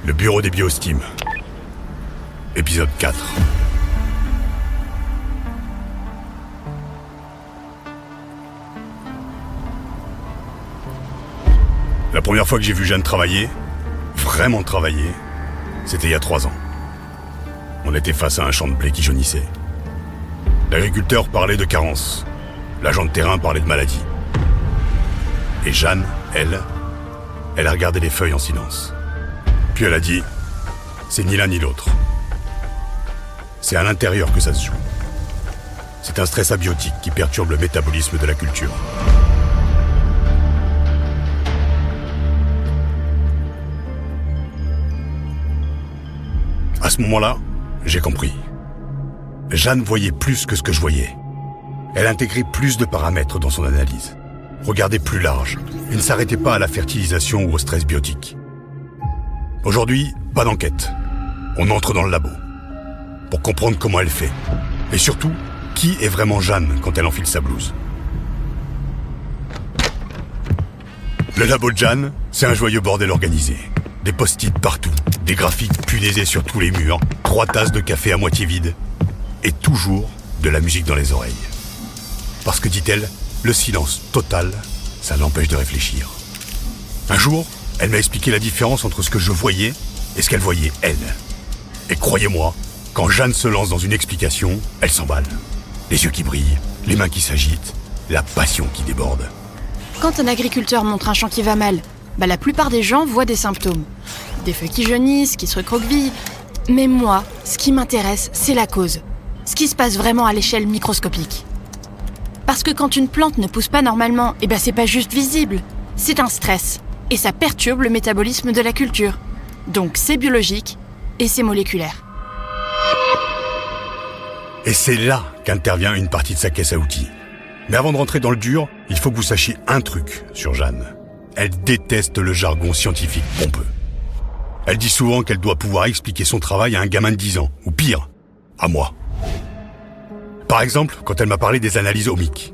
Le bureau des biostimes. Épisode 4. La première fois que j'ai vu Jeanne travailler, vraiment travailler, c'était il y a 3 ans. On était face à un champ de blé qui jaunissait. L'agriculteur parlait de carence. L'agent de terrain parlait de maladie. Et Jeanne, elle a regardé les feuilles en silence. Puis elle a dit, c'est ni l'un ni l'autre. C'est à l'intérieur que ça se joue. C'est un stress abiotique qui perturbe le métabolisme de la culture. À ce moment-là, j'ai compris. Jeanne voyait plus que ce que je voyais. Elle intégrait plus de paramètres dans son analyse. Regardait plus large et ne s'arrêtait pas à la fertilisation ou au stress biotique. Aujourd'hui, pas d'enquête. On entre dans le labo pour comprendre comment elle fait. Et surtout, qui est vraiment Jeanne quand elle enfile sa blouse. Le labo de Jeanne, c'est un joyeux bordel organisé. Des post-it partout, des graphiques punaisés sur tous les murs, 3 tasses de café à moitié vides, et toujours de la musique dans les oreilles. Parce que, dit-elle, le silence total, ça l'empêche de réfléchir. Un jour, elle m'a expliqué la différence entre ce que je voyais et ce qu'elle voyait, elle. Et croyez-moi, quand Jeanne se lance dans une explication, elle s'emballe. Les yeux qui brillent, les mains qui s'agitent, la passion qui déborde. Quand un agriculteur montre un champ qui va mal, la plupart des gens voient des symptômes. Des feuilles qui jaunissent, qui se recroquevillent. Mais moi, ce qui m'intéresse, c'est la cause. Ce qui se passe vraiment à l'échelle microscopique. Parce que quand une plante ne pousse pas normalement, c'est pas juste visible. C'est un stress. Et ça perturbe le métabolisme de la culture. Donc c'est biologique et c'est moléculaire. Et c'est là qu'intervient une partie de sa caisse à outils. Mais avant de rentrer dans le dur, il faut que vous sachiez un truc sur Jeanne. Elle déteste le jargon scientifique pompeux. Elle dit souvent qu'elle doit pouvoir expliquer son travail à un gamin de 10 ans, ou pire, à moi. Par exemple, quand elle m'a parlé des analyses ohmiques.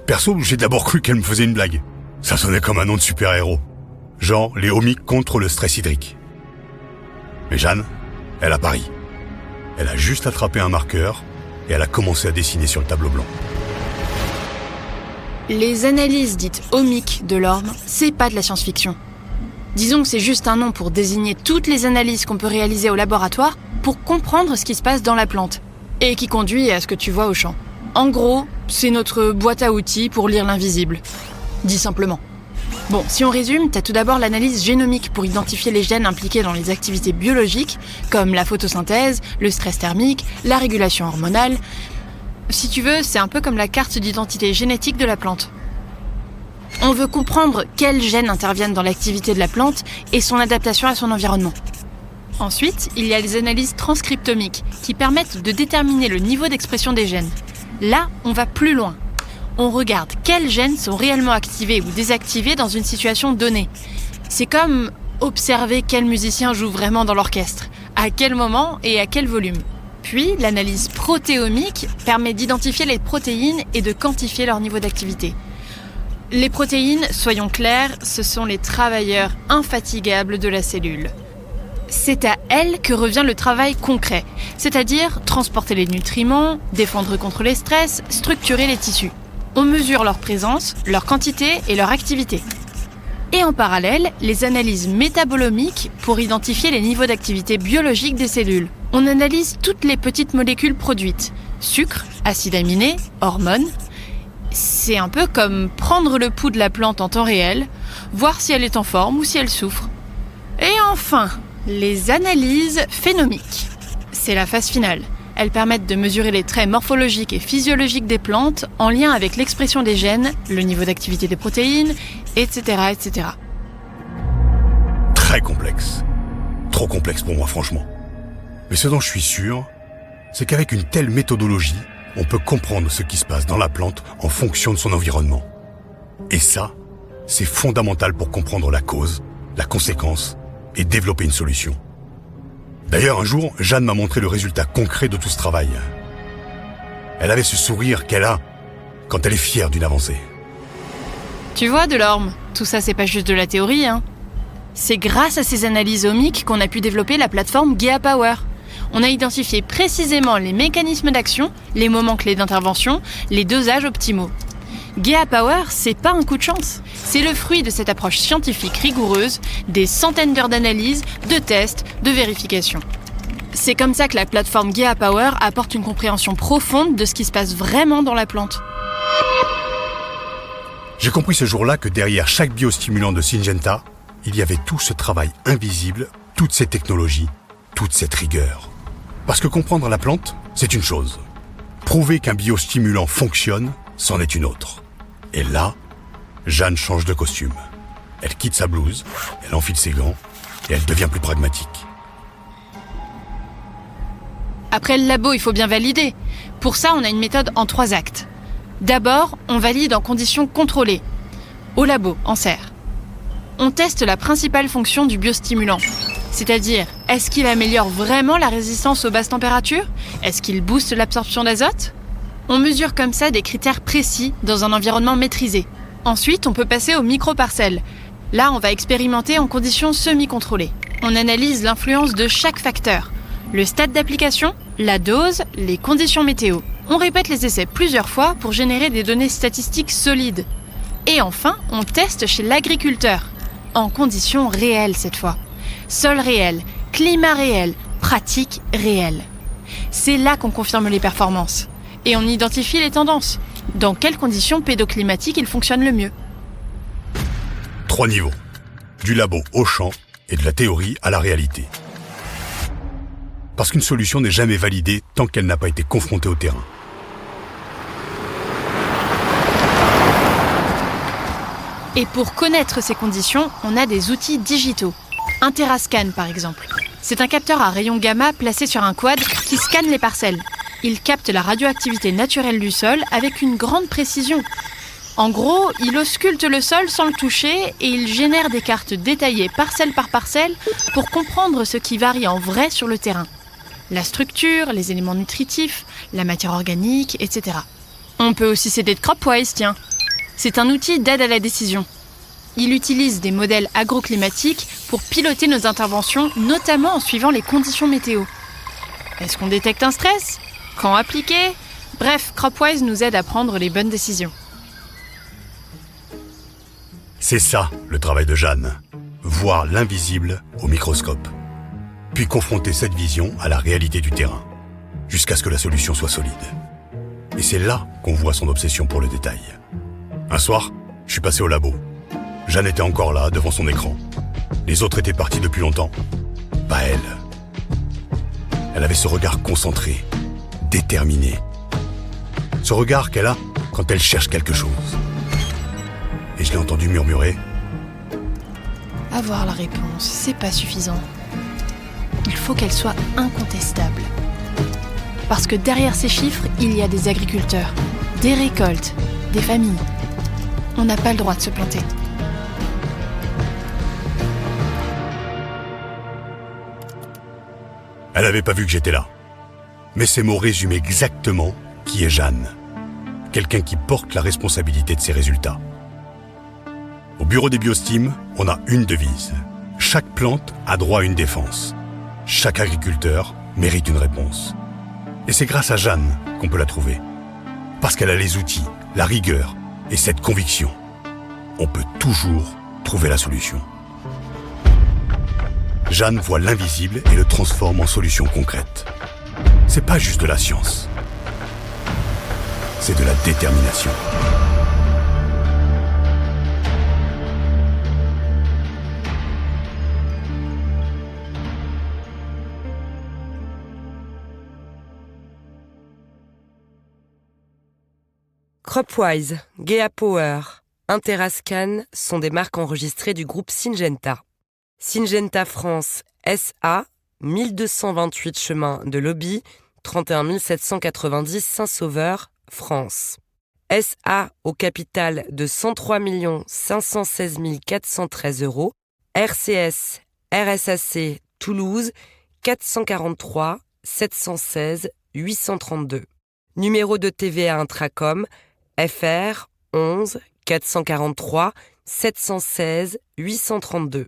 Perso, j'ai d'abord cru qu'elle me faisait une blague. Ça sonnait comme un nom de super-héros. Genre les ohmiques contre le stress hydrique. Mais Jeanne, elle a pari. Elle a juste attrapé un marqueur et elle a commencé à dessiner sur le tableau blanc. Les analyses dites ohmiques de l'orme, c'est pas de la science-fiction. Disons que c'est juste un nom pour désigner toutes les analyses qu'on peut réaliser au laboratoire pour comprendre ce qui se passe dans la plante et qui conduit à ce que tu vois au champ. En gros, c'est notre boîte à outils pour lire l'invisible. Dit simplement. Bon, si on résume, t'as tout d'abord l'analyse génomique pour identifier les gènes impliqués dans les activités biologiques, comme la photosynthèse, le stress thermique, la régulation hormonale. Si tu veux, c'est un peu comme la carte d'identité génétique de la plante. On veut comprendre quels gènes interviennent dans l'activité de la plante et son adaptation à son environnement. Ensuite, il y a les analyses transcriptomiques qui permettent de déterminer le niveau d'expression des gènes. Là, on va plus loin. On regarde quels gènes sont réellement activés ou désactivés dans une situation donnée. C'est comme observer quel musicien joue vraiment dans l'orchestre, à quel moment et à quel volume. Puis, l'analyse protéomique permet d'identifier les protéines et de quantifier leur niveau d'activité. Les protéines, soyons clairs, ce sont les travailleurs infatigables de la cellule. C'est à elles que revient le travail concret, c'est-à-dire transporter les nutriments, défendre contre les stress, structurer les tissus. On mesure leur présence, leur quantité et leur activité. Et en parallèle, les analyses métabolomiques pour identifier les niveaux d'activité biologique des cellules. On analyse toutes les petites molécules produites, sucre, acides aminés, hormones. C'est un peu comme prendre le pouls de la plante en temps réel, voir si elle est en forme ou si elle souffre. Et enfin, les analyses phénomiques. C'est la phase finale. Elles permettent de mesurer les traits morphologiques et physiologiques des plantes en lien avec l'expression des gènes, le niveau d'activité des protéines, etc., etc. Très complexe. Trop complexe pour moi, franchement. Mais ce dont je suis sûr, c'est qu'avec une telle méthodologie, on peut comprendre ce qui se passe dans la plante en fonction de son environnement. Et ça, c'est fondamental pour comprendre la cause, la conséquence et développer une solution. D'ailleurs, un jour, Jeanne m'a montré le résultat concret de tout ce travail. Elle avait ce sourire qu'elle a quand elle est fière d'une avancée. Tu vois, Delorme, tout ça c'est pas juste de la théorie, hein. C'est grâce à ces analyses ohmiques qu'on a pu développer la plateforme GeaPower. On a identifié précisément les mécanismes d'action, les moments clés d'intervention, les dosages optimaux. GeaPower, c'est pas un coup de chance. C'est le fruit de cette approche scientifique rigoureuse, des centaines d'heures d'analyse, de tests, de vérifications. C'est comme ça que la plateforme GeaPower apporte une compréhension profonde de ce qui se passe vraiment dans la plante. J'ai compris ce jour-là que derrière chaque biostimulant de Syngenta, il y avait tout ce travail invisible, toutes ces technologies, toute cette rigueur. Parce que comprendre la plante, c'est une chose. Prouver qu'un biostimulant fonctionne, c'en est une autre. Et là, Jeanne change de costume. Elle quitte sa blouse, elle enfile ses gants, et elle devient plus pragmatique. Après le labo, il faut bien valider. Pour ça, on a une méthode en 3 actes. D'abord, on valide en conditions contrôlées. Au labo, en serre. On teste la principale fonction du biostimulant. C'est-à-dire, est-ce qu'il améliore vraiment la résistance aux basses températures ? Est-ce qu'il booste l'absorption d'azote ? On mesure comme ça des critères précis dans un environnement maîtrisé. Ensuite, on peut passer aux microparcelles. Là, on va expérimenter en conditions semi-contrôlées. On analyse l'influence de chaque facteur. Le stade d'application, la dose, les conditions météo. On répète les essais plusieurs fois pour générer des données statistiques solides. Et enfin, on teste chez l'agriculteur. En conditions réelles cette fois. Sol réel, climat réel, pratique réelle. C'est là qu'on confirme les performances. Et on identifie les tendances. Dans quelles conditions pédoclimatiques il fonctionne le mieux. 3 niveaux. Du labo au champ et de la théorie à la réalité. Parce qu'une solution n'est jamais validée tant qu'elle n'a pas été confrontée au terrain. Et pour connaître ces conditions, on a des outils digitaux. Un Terrascan par exemple. C'est un capteur à rayons gamma placé sur un quad qui scanne les parcelles. Il capte la radioactivité naturelle du sol avec une grande précision. En gros, il ausculte le sol sans le toucher et il génère des cartes détaillées parcelle par parcelle pour comprendre ce qui varie en vrai sur le terrain. La structure, les éléments nutritifs, la matière organique, etc. On peut aussi s'aider de Cropwise, tiens. C'est un outil d'aide à la décision. Il utilise des modèles agroclimatiques pour piloter nos interventions, notamment en suivant les conditions météo. Est-ce qu'on détecte un stress ? Quand appliquer ? Bref, Cropwise nous aide à prendre les bonnes décisions. C'est ça, le travail de Jeanne. Voir l'invisible au microscope. Puis confronter cette vision à la réalité du terrain, jusqu'à ce que la solution soit solide. Et c'est là qu'on voit son obsession pour le détail. Un soir, je suis passé au labo. Jeanne était encore là, devant son écran. Les autres étaient partis depuis longtemps. Pas elle. Elle avait ce regard concentré, déterminé. Ce regard qu'elle a quand elle cherche quelque chose. Et je l'ai entendu murmurer. Avoir la réponse, c'est pas suffisant. Il faut qu'elle soit incontestable. Parce que derrière ces chiffres, il y a des agriculteurs, des récoltes, des familles. On n'a pas le droit de se planter. Elle n'avait pas vu que j'étais là. Mais ces mots résument exactement qui est Jeanne. Quelqu'un qui porte la responsabilité de ses résultats. Au bureau des Biostimes, on a une devise. Chaque plante a droit à une défense. Chaque agriculteur mérite une réponse. Et c'est grâce à Jeanne qu'on peut la trouver. Parce qu'elle a les outils, la rigueur et cette conviction. On peut toujours trouver la solution. Jeanne voit l'invisible et le transforme en solution concrète. C'est pas juste de la science. C'est de la détermination. Cropwise, GeaPower, Interascan sont des marques enregistrées du groupe Syngenta. Syngenta France SA, 1228 chemin de Lobby, 31 790 Saint-Sauveur, France. SA au capital de 103 516 413 €, RCS, RSAC, Toulouse, 443 716 832. Numéro de TVA Intracom, FR 11 443 716 832.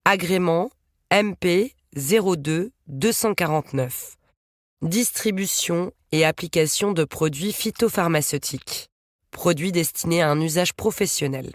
Agrément MP 02 249. Distribution et application de produits phytopharmaceutiques. Produits destinés à un usage professionnel.